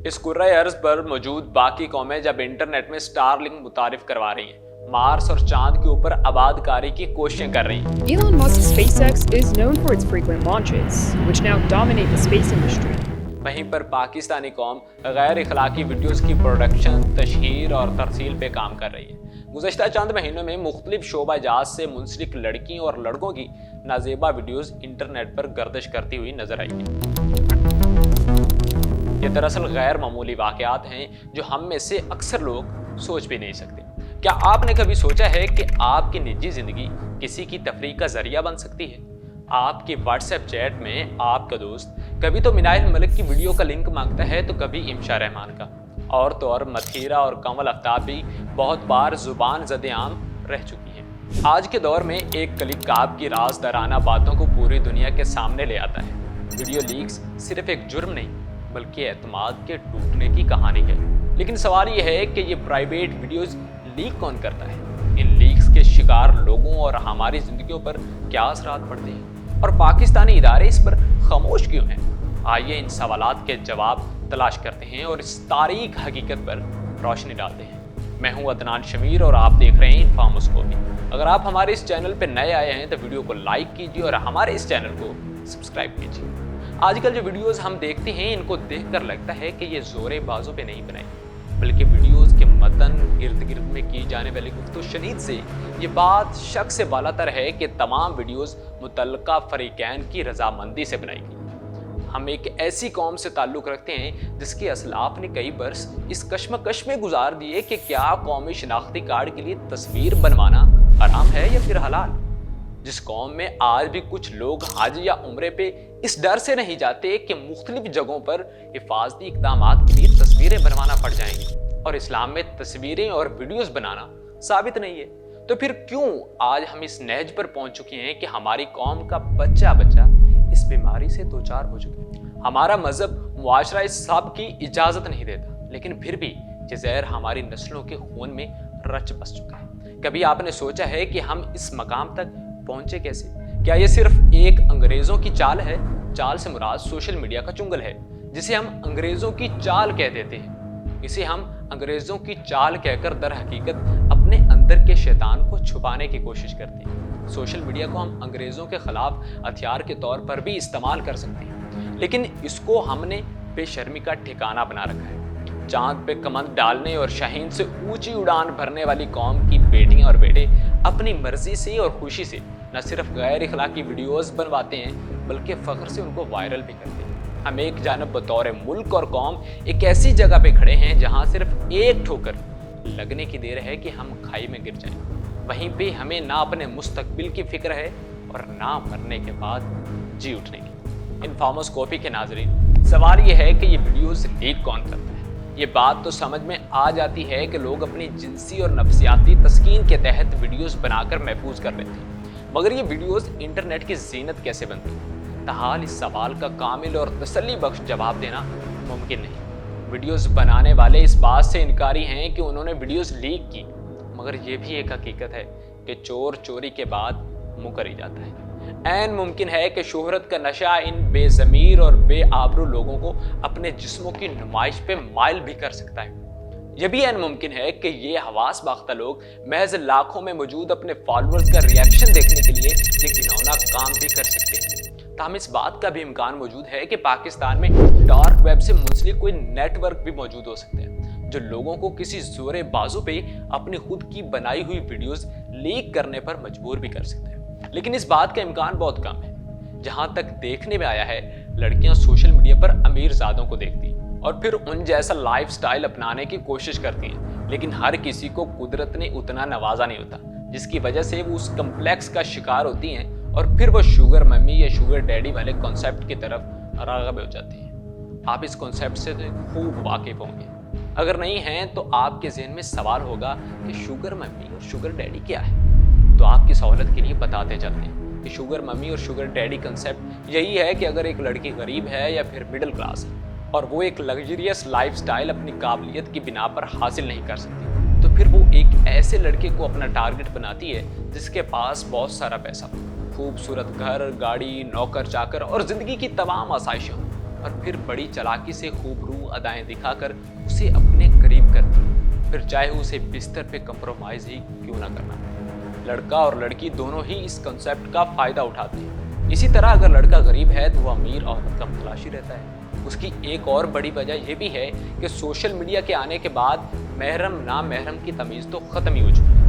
اس کرۂ ارض پر موجود باقی قومیں جب انٹرنیٹ میں اسٹار لنک متعارف کروا رہی ہیں، مارس اور چاند کے اوپر آباد کاری کی کوششیں کر رہی ہیں۔ Elon Musk's SpaceX is known for its frequent launches, which now dominate the space industry. وہیں پر پاکستانی قوم غیر اخلاقی ویڈیوز کی پروڈکشن، تشہیر اور ترسیل پہ کام کر رہی ہے۔ گزشتہ چند مہینوں میں مختلف شعبہ جات سے منسلک لڑکیوں اور لڑکوں کی نازیبا ویڈیوز انٹرنیٹ پر گردش کرتی ہوئی نظر آئی ہیں۔ یہ دراصل غیر معمولی واقعات ہیں جو ہم میں سے اکثر لوگ سوچ بھی نہیں سکتے۔ کیا آپ نے کبھی سوچا ہے کہ آپ کی نجی زندگی کسی کی تفریح کا ذریعہ بن سکتی ہے؟ آپ کی واٹس ایپ چیٹ میں آپ کا دوست کبھی تو منائل ملک کی ویڈیو کا لنک مانگتا ہے تو کبھی امشا رحمان کا، اور تو اور متھیرا اور کنول آفتاب بھی بہت بار زبان زد عام رہ چکی ہیں۔ آج کے دور میں ایک کلک آپ کی رازدارانہ باتوں کو پوری دنیا کے سامنے لے آتا ہے۔ ویڈیو لیکس صرف ایک جرم نہیں بلکہ اعتماد کے ٹوٹنے کی کہانی ہے۔ لیکن سوال یہ ہے کہ یہ پرائیویٹ ویڈیوز لیک کون کرتا ہے؟ ان لیکس کے شکار لوگوں اور ہماری زندگیوں پر کیا اثرات پڑتے ہیں؟ اور پاکستانی ادارے اس پر خاموش کیوں ہیں؟ آئیے ان سوالات کے جواب تلاش کرتے ہیں اور اس تاریک حقیقت پر روشنی ڈالتے ہیں۔ میں ہوں عدنان شمیر اور آپ دیکھ رہے ہیں انفاموسکوپی۔ اگر آپ ہمارے اس چینل پہ نئے آئے ہیں تو ویڈیو کو لائک کیجیے اور ہمارے اس چینل کو سبسکرائب کیجیے۔ آج کل جو ویڈیوز ہم دیکھتے ہیں ان کو دیکھ کر لگتا ہے کہ یہ زورے بازوں پہ نہیں بنائی، بلکہ ویڈیوز کے متن ارد گرد میں کی جانے والی گفت و شنید سے یہ بات شک سے بالاتر ہے کہ تمام ویڈیوز متعلقہ فریقین کی رضامندی سے بنائی گئی۔ ہم ایک ایسی قوم سے تعلق رکھتے ہیں جس کے اسلاف نے کئی برس اس کشمکش میں گزار دیے کہ کیا قومی شناختی کارڈ کے لیے تصویر بنوانا حرام ہے یا پھر حلال۔ جس قوم میں آج بھی کچھ لوگ حج یا عمرے پہ اس ڈر سے نہیں جاتے کہ مختلف جگہوں پر حفاظتی اقدامات کے لیے تصویریں بنوانا پڑ جائیں گی، اور اسلام میں تصویریں اور ویڈیوز بنانا ثابت نہیں ہے، تو پھر کیوں آج ہم اس نہج پر پہنچ چکے ہیں کہ ہماری قوم کا بچہ اس بیماری سے دوچار ہو چکے ہیں؟ ہمارا مذہب معاشرہ اس سب کی اجازت نہیں دیتا، لیکن پھر بھی یہ زہر ہماری نسلوں کے خون میں رچ بس چکا ہے۔ کبھی آپ نے سوچا ہے کہ ہم اس مقام تک پہنچے کیسے؟ کیا یہ صرف ایک انگریزوں کی چال ہے؟ چال سے مراد سوشل میڈیا کا چنگل ہے، جسے ہم انگریزوں کی چال کہہ دیتے ہیں۔ اسے ہم انگریزوں کی چال کہہ کر در حقیقت اپنے اندر کے شیطان کو چھپانے کی کوشش کرتے ہیں۔ سوشل میڈیا کو ہم انگریزوں کے خلاف ہتھیار کے طور پر بھی استعمال کر سکتے ہیں، لیکن اس کو ہم نے بے شرمی کا ٹھکانہ بنا رکھا ہے۔ چاند پہ کمند ڈالنے اور شاہین سے اونچی اڑان بھرنے والی قوم کی بیٹیاں اور بیٹے اپنی مرضی سے اور خوشی سے نہ صرف غیر اخلاقی ویڈیوز بنواتے ہیں بلکہ فخر سے ان کو وائرل بھی کرتے ہیں۔ ہم ایک جانب بطور ملک اور قوم ایک ایسی جگہ پہ کھڑے ہیں جہاں صرف ایک ٹھوکر لگنے کی دیر ہے کہ ہم کھائی میں گر جائیں۔ وہیں پہ ہمیں نہ اپنے مستقبل کی فکر ہے اور نہ مرنے کے بعد جی اٹھنے کی۔ انفاموسکوپی کے ناظرین، سوال یہ ہے کہ یہ ویڈیوز لیک کون کرتا ہے؟ یہ بات تو سمجھ میں آ جاتی ہے کہ لوگ اپنی جنسی اور نفسیاتی تسکین کے تحت ویڈیوز بنا کر محفوظ کر لیتے ہیں، مگر یہ ویڈیوز انٹرنیٹ کی زینت کیسے بنتی ہے؟ تاحال اس سوال کا کامل اور تسلی بخش جواب دینا ممکن نہیں۔ ویڈیوز بنانے والے اس بات سے انکاری ہیں کہ انہوں نے ویڈیوز لیک کی، مگر یہ بھی ایک حقیقت ہے کہ چور چوری کے بعد منہ کر ہی جاتا ہے۔ عین ممکن ہے کہ شہرت کا نشہ ان بے ضمیر اور بے آبرو لوگوں کو اپنے جسموں کی نمائش پہ مائل بھی کر سکتا ہے۔ یہ بھی عین ممکن ہے کہ یہ حواس باختہ لوگ محض لاکھوں میں موجود اپنے فالوورز کا ریاکشن دیکھنے کے لیے یہ گھناؤنا کام بھی کر سکتے ہیں۔ تاہم اس بات کا بھی امکان موجود ہے کہ پاکستان میں ڈارک ویب سے منسلک کوئی نیٹ ورک بھی موجود ہو سکتے ہیں جو لوگوں کو کسی زورے بازو پہ اپنی خود کی بنائی ہوئی ویڈیوز لیک کرنے پر مجبور بھی کر سکتے ہیں۔ لیکن اس بات کا امکان بہت کم ہے۔ جہاں تک دیکھنے میں آیا ہے، لڑکیاں سوشل میڈیا پر امیر زادوں کو دیکھتی ہیں اور پھر ان جیسا لائف سٹائل اپنانے کی کوشش کرتی ہیں، لیکن ہر کسی کو قدرت نے اتنا نوازا نہیں ہوتا، جس کی وجہ سے وہ اس کمپلیکس کا شکار ہوتی ہیں اور پھر وہ شوگر ممی یا شوگر ڈیڈی والے کانسیپٹ کی طرف راغب ہو جاتی ہیں۔ آپ اس کانسیپٹ سے خوب واقف ہوں گے، اگر نہیں ہیں تو آپ کے ذہن میں سوال ہوگا کہ شوگر ممی اور شوگر ڈیڈی کیا ہے؟ تو آپ کی سہولت کے لیے بتاتے چلتے ہیں کہ شوگر ممی اور شوگر ڈیڈی کنسیپٹ یہی ہے کہ اگر ایک لڑکی غریب ہے یا پھر مڈل کلاس ہے اور وہ ایک لگژریس لائف سٹائل اپنی قابلیت کی بنا پر حاصل نہیں کر سکتی، تو پھر وہ ایک ایسے لڑکے کو اپنا ٹارگٹ بناتی ہے جس کے پاس بہت سارا پیسہ ہو، خوبصورت گھر، گاڑی، نوکر چاکر اور زندگی کی تمام آسائشیں ہوں، और फिर बड़ी चालाकी से खूबरू अदाएं दिखाकर उसे अपने करीब करती है, फिर चाहे उसे बिस्तर पे कंप्रोमाइज ही क्यों ना करना। लड़का और लड़की दोनों ही इस कॉन्सेप्ट का फायदा उठाते हैं। इसी तरह अगर लड़का गरीब है तो वह अमीर औरत का मुतलाशी रहता है। उसकी एक और बड़ी वजह यह भी है कि सोशल मीडिया के आने के बाद महरम ना महरम की तमीज़ तो ख़त्म ही हो चुकी है।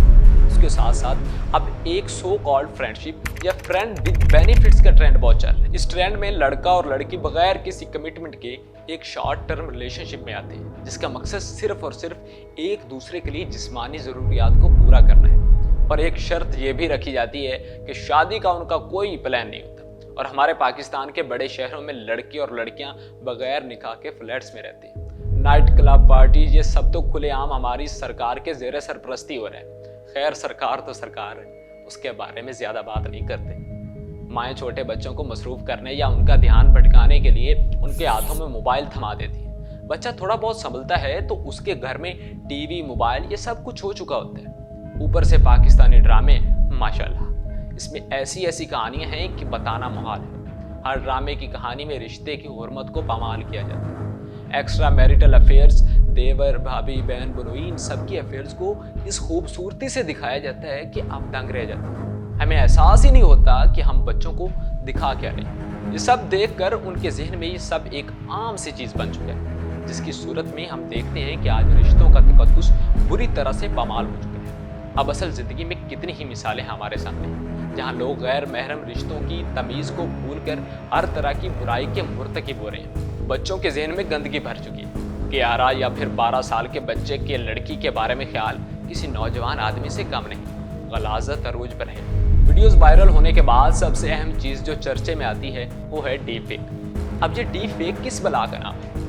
इसके साथ साथ अब एक सो कॉल्ड फ्रेंडशिप या फ्रेंड विद बेनिफिट्स का ट्रेंड बहुत चल रहा है। इस ट्रेंड में लड़का और लड़की बगैर किसी कमिटमेंट के एक शॉर्ट टर्म रिलेशनशिप में आते हैं, जिसका मकसद सिर्फ और सिर्फ एक दूसरे के लिए जिस्मानी ज़रूरियात को पूरा करना है। और एक शर्त यह भी रखी जाती है कि शादी का उनका कोई प्लान नहीं होता। और हमारे पाकिस्तान के बड़े शहरों में लड़के और लड़कियां बगैर निकाह के फ्लैट्स में रहते हैं। नाइट क्लब पार्टीज ये सब तो खुलेआम हमारी सरकार के ज़ेरे सरपरस्ती हो रहा है। खैर सरकार तो सरकार है, उसके बारे में ज़्यादा बात नहीं करते। माएँ छोटे बच्चों को मसरूफ़ करने या उनका ध्यान भटकाने के लिए उनके हाथों में मोबाइल थमा देती है। बच्चा थोड़ा बहुत संभलता है तो उसके घर में टीवी मोबाइल ये सब कुछ हो चुका होता है। ऊपर से पाकिस्तानी ड्रामे माशाल्लाह, इसमें ऐसी ऐसी कहानियां हैं कि बताना मुहाल है। हर ड्रामे की कहानी में रिश्ते की हुर्मत को पामाल किया जाता है। एक्स्ट्रा मैरिटल अफेयर्स, देवर भाभी बहन बनोई, इन सब की अफेयर्स को इस खूबसूरती से दिखाया जाता है कि आप दंग रह जाते हैं। हमें एहसास ही नहीं होता कि हम बच्चों को दिखा क्या रहे। ये सब देखकर उनके जहन में ये सब एक आम सी चीज़ बन चुका है, जिसकी सूरत में हम देखते हैं कि आज रिश्तों का तकद्दुस बुरी तरह से पामाल हो चुका है। अब असल ज़िंदगी में कितनी ही मिसालें हमारे सामने हैं जहाँ लोग गैर महरम रिश्तों की तमीज़ को भूलकर हर तरह की बुराई के मुर्तकिब हो रहे हैं। बच्चों के जहन में गंदगी भर चुकी है कि 11 या फिर 12 साल के बच्चे के लड़की के बारे में ख्याल किसी नौजवान आदमी से कम नहीं। गलाज़त अरूज पर है। वीडियोस वायरल होने के बाद सबसे अहम चीज़ जो चर्चे में आती है वो है डीप फेक। अब ये डीप फेक किस बला का नाम है?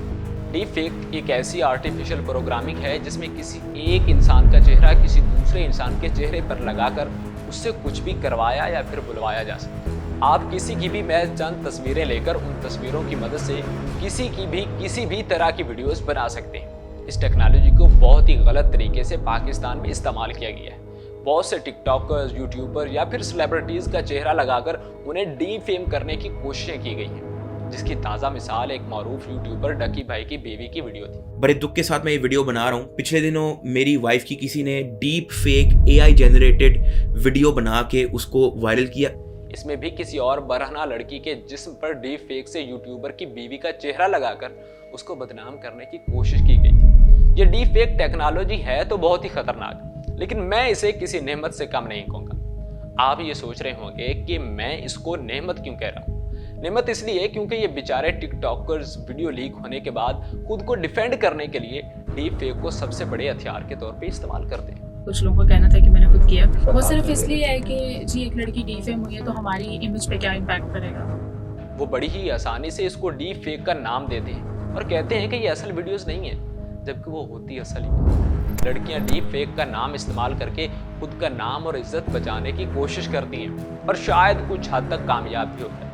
डीप फेक एक ऐसी आर्टिफिशियल प्रोग्रामिंग है जिसमें किसी एक इंसान का चेहरा किसी दूसरे इंसान के चेहरे पर लगाकर उससे कुछ भी करवाया या फिर बुलवाया जा सकता है। आप किसी की भी महज चंद तस्वीरें लेकर उन तस्वीरों की मदद से किसी भी तरह की वीडियोस बना सकते हैं। इस टेक्नोलॉजी को बहुत ही गलत तरीके से पाकिस्तान में इस्तेमाल किया गया है। बहुत से टिकटॉकर्स, यूट्यूबर या फिर सेलिब्रिटीज़ का चेहरा लगाकर उन्हें डीप फेम करने की कोशिशें की गई हैं, जिसकी ताज़ा मिसाल एक मारूफ यूट्यूबर डकी भाई की बेबी की वीडियो थी। बड़े दुख के साथ मैं ये वीडियो बना रहा हूँ। पिछले दिनों मेरी वाइफ की किसी ने deep fake AI generated video बना के उसको वायरल किया। इसमें भी किसी और बरहना लड़की के जिस्म पर डीप फेक से यूट्यूबर की बीवी का चेहरा लगाकर उसको बदनाम करने की कोशिश की गई थी। ये डीप फेक टेक्नोलॉजी है तो बहुत ही खतरनाक, लेकिन मैं इसे किसी नेमत से कम नहीं कहूँगा। आप ये सोच रहे होंगे कि मैं इसको नेमत क्यों कह रहा हूँ। नेमत इसलिए क्योंकि ये बेचारे टिकटॉकर्स वीडियो लीक होने के बाद खुद को डिफेंड करने के लिए डीप फेक को सबसे बड़े हथियार के तौर पे इस्तेमाल करते हैं। कुछ लोगों का कहना था कि मैंने खुद किया, वो सिर्फ इसलिए है कि जी एक लड़की डीफेम हुई है तो हमारी इमेज पे क्या इम्पैक्ट करेगा। वो बड़ी ही आसानी से इसको डीप फेक का नाम देते हैं और कहते हैं कि ये असल वीडियोस नहीं है, जबकि वो होती असली। लड़कियां डीप फेक का नाम इस्तेमाल करके खुद का नाम और इज्जत बचाने की कोशिश करती हैं और शायद कुछ हद तक कामयाब भी होता है।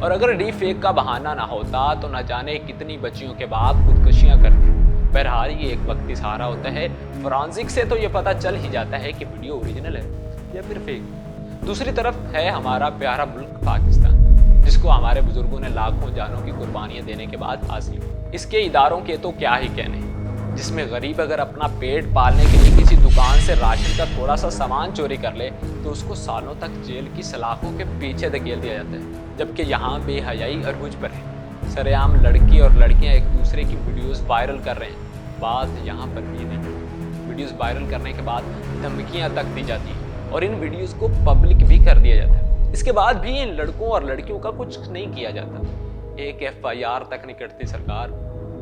और अगर डीप फेक का बहाना ना होता तो ना जाने कितनी बच्चियों के बाप खुदकुशियां करते। बहरहाल ये एक वक्ती सहारा होता है। फॉरेंसिक से तो ये पता चल ही जाता है कि वीडियो ओरिजिनल है या फिर फेक। दूसरी तरफ है हमारा प्यारा मुल्क पाकिस्तान, जिसको हमारे बुजुर्गों ने लाखों जानों की कुर्बानियां देने के बाद हासिल की। इसके इदारों के तो क्या ही कहने, जिसमें गरीब अगर अपना पेट पालने के लिए किसी दुकान से राशन का थोड़ा सा सामान चोरी कर ले तो उसको सालों तक जेल की सलाखों के पीछे धकेल दिया जाता है। जबकि यहाँ बेहयाई अरूज पर है। सरेआम लड़की और लड़कियां एक दूसरे की वीडियोस वायरल कर रहे हैं। बात यहाँ पर भी नहीं, वीडियोस वायरल करने के बाद धमकियाँ तक दी जाती हैं और इन वीडियोस को पब्लिक भी कर दिया जाता है। इसके बाद भी इन लड़कों और लड़कियों का कुछ नहीं किया जाता। एक FIR तक नहीं कटती सरकार।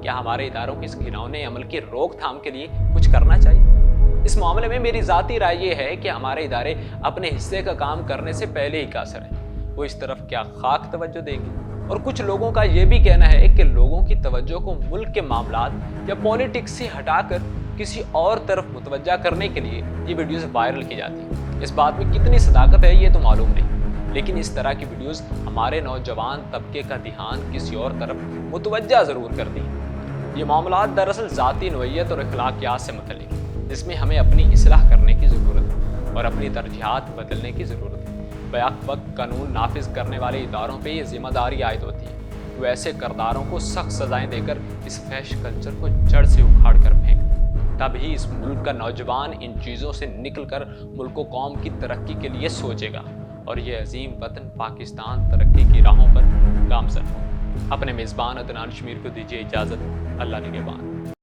क्या हमारे इदारों की इस घिनौने अमल की रोकथाम के लिए कुछ करना चाहिए? इस मामले में मेरी ज़ाती राय ये है कि हमारे इदारे अपने हिस्से का काम करने से पहले ही कासर है। वो इस तरफ क्या खाक तवज्जो देंगे। और कुछ लोगों का ये भी कहना है कि लोगों की तवज्जो को मुल्क के मामलात या पॉलिटिक्स से हटाकर किसी और तरफ मुतवज्जा करने के लिए ये वीडियोस वायरल की जाती हैं। इस बात में कितनी सदाकत है ये तो मालूम नहीं, लेकिन इस तरह की वीडियोस हमारे नौजवान तबके का ध्यान किसी और तरफ मुतवज्जा ज़रूर करती हैं। ये मामलात दरअसल ज़ाती नोयत और अखलाकियात से मुतल्लिक़ है, जिसमें हमें अपनी इस्लाह करने की ज़रूरत है और अपनी तरजीहात बदलने की ज़रूरत है। बैक वक्त कानून नाफिज करने वाले इदारों पे ये जिम्मेदारी आयद होती है। ویسے کرداروں کو سخت سزائیں دے کر اس فحش کلچر کو جڑ سے اکھاڑ کر پھینک۔ تبھی اس ملک کا نوجوان ان چیزوں سے نکل کر ملک و قوم کی ترقی کے لیے سوچے گا اور یہ عظیم وطن پاکستان ترقی کی راہوں پر گامزن ہو۔ اپنے میزبان عدنان شمیر کو دیجیے اجازت۔ اللہ نگہبان۔